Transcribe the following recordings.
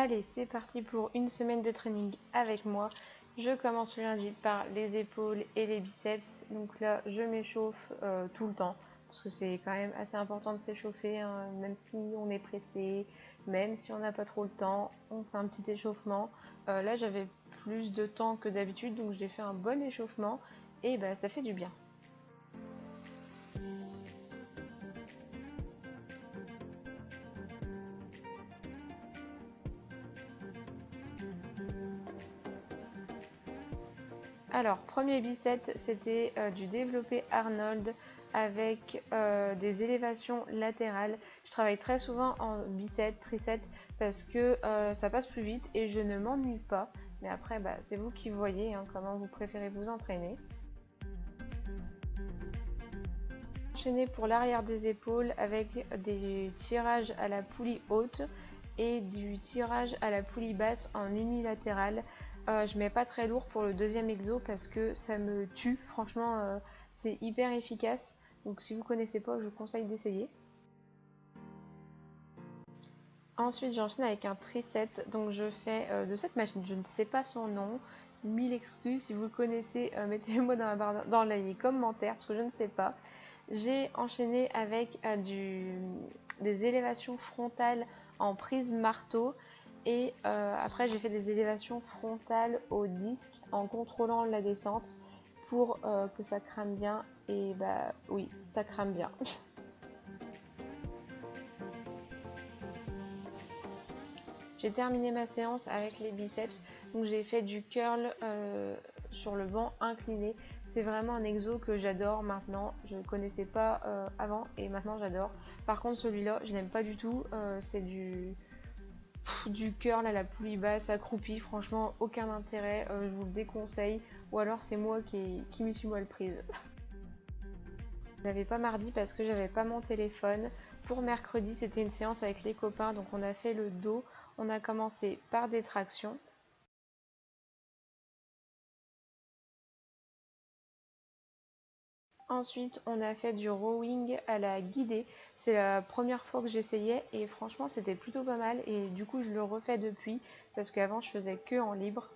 Allez, c'est parti pour une semaine de training avec moi. Je commence le lundi par les épaules et les biceps. Donc là, je m'échauffe tout le temps parce que c'est quand même assez important de s'échauffer, hein, même si on est pressé, même si on n'a pas trop le temps, on fait un petit échauffement. Là, j'avais plus de temps que d'habitude, donc j'ai fait un bon échauffement et bah, ça fait du bien. Alors, premier biceps, c'était du développé Arnold avec des élévations latérales. Je travaille très souvent en biceps, triceps parce que ça passe plus vite et je ne m'ennuie pas. Mais après, bah, c'est vous qui voyez hein, comment vous préférez vous entraîner. Enchaîner pour l'arrière des épaules avec des tirages à la poulie haute et du tirage à la poulie basse en unilatéral. Je mets pas très lourd pour le deuxième exo parce que ça me tue. Franchement, c'est hyper efficace. Donc si vous connaissez pas, je vous conseille d'essayer. Ensuite, j'enchaîne avec un tricep. Donc je fais de cette machine. Je ne sais pas son nom. 1000 excuses. Si vous le connaissez, mettez-le-moi dans les commentaires parce que je ne sais pas. J'ai enchaîné avec des élévations frontales en prise marteau et après j'ai fait des élévations frontales au disque en contrôlant la descente pour que ça crame bien et bah oui, ça crame bien. J'ai terminé ma séance avec les biceps, donc j'ai fait du curl sur le banc incliné. C'est vraiment un exo que j'adore maintenant, je ne connaissais pas avant et maintenant j'adore. Par contre celui-là, je n'aime pas du tout, c'est du curl à la poulie basse, accroupi, franchement aucun intérêt, je vous le déconseille. Ou alors c'est moi qui m'y suis mal prise. Je n'avais pas mardi parce que j'avais pas mon téléphone. Pour mercredi, c'était une séance avec les copains, donc on a fait le dos. On a commencé par des tractions. Ensuite, on a fait du rowing à la guidée. C'est la première fois que j'essayais et franchement, c'était plutôt pas mal. Et du coup, je le refais depuis parce qu'avant, je faisais que en libre.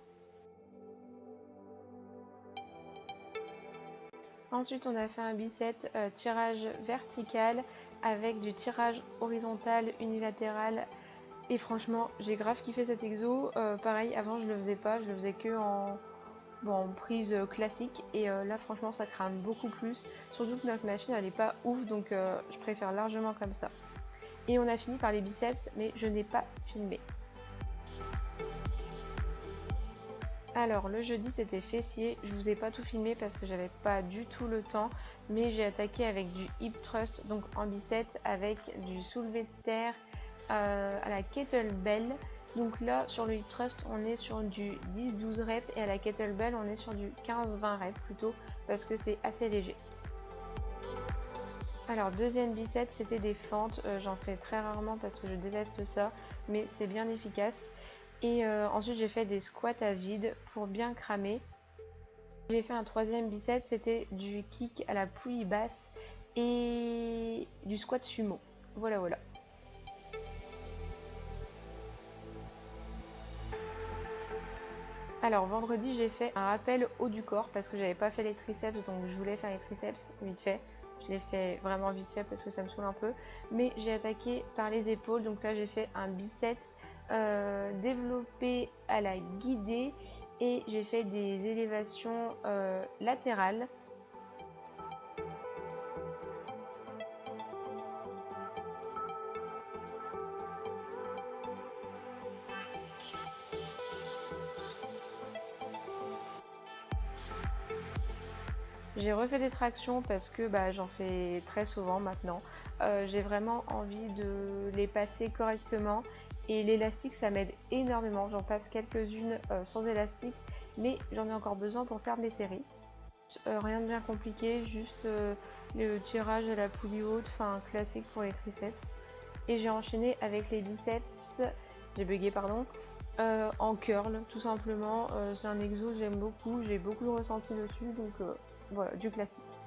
Ensuite, on a fait un bicep tirage vertical avec du tirage horizontal unilatéral. Et franchement, j'ai grave kiffé cet exo. Pareil, avant, je le faisais pas. Je le faisais que en prise classique et là franchement ça crame beaucoup plus, surtout que notre machine elle est pas ouf donc je préfère largement comme ça. Et on a fini par les biceps mais je n'ai pas filmé. Alors le jeudi c'était fessier, je vous ai pas tout filmé parce que j'avais pas du tout le temps, mais j'ai attaqué avec du hip thrust donc en biceps avec du soulevé de terre à la kettlebell. Donc là sur le hip thrust on est sur du 10-12 reps et à la kettlebell on est sur du 15-20 reps plutôt parce que c'est assez léger. Alors deuxième biceps c'était des fentes, j'en fais très rarement parce que je déteste ça mais c'est bien efficace. Et ensuite j'ai fait des squats à vide pour bien cramer. J'ai fait un troisième biceps, c'était du kick à la poulie basse et du squat sumo. Voilà voilà. Alors vendredi j'ai fait un rappel haut du corps parce que j'avais pas fait les triceps donc je voulais faire les triceps vite fait. Je l'ai fait vraiment vite fait parce que ça me saoule un peu. Mais j'ai attaqué par les épaules donc là j'ai fait un biceps développé à la guidée et j'ai fait des élévations latérales. J'ai refait des tractions parce que bah, j'en fais très souvent maintenant. J'ai vraiment envie de les passer correctement et l'élastique ça m'aide énormément. J'en passe quelques-unes sans élastique mais j'en ai encore besoin pour faire mes séries. Rien de bien compliqué, juste le tirage à la poulie haute, enfin classique pour les triceps. Et j'ai enchaîné avec les biceps, j'ai bugué pardon, en curl tout simplement. C'est un exo que j'aime beaucoup, j'ai beaucoup de ressenti dessus donc voilà, du classique.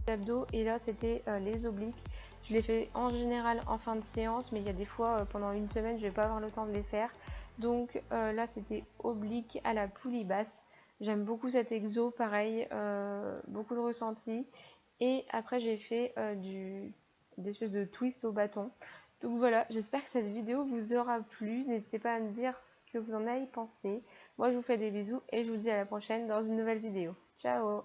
abdos et là c'était les obliques. Je les fais en général en fin de séance, mais il y a des fois pendant une semaine je vais pas avoir le temps de les faire. Donc là c'était oblique à la poulie basse. J'aime beaucoup cet exo, pareil, beaucoup de ressenti. Et après j'ai fait des espèces de twist au bâton. Donc voilà, j'espère que cette vidéo vous aura plu. N'hésitez pas à me dire ce que vous en avez pensé. Moi je vous fais des bisous et je vous dis à la prochaine dans une nouvelle vidéo. Ciao!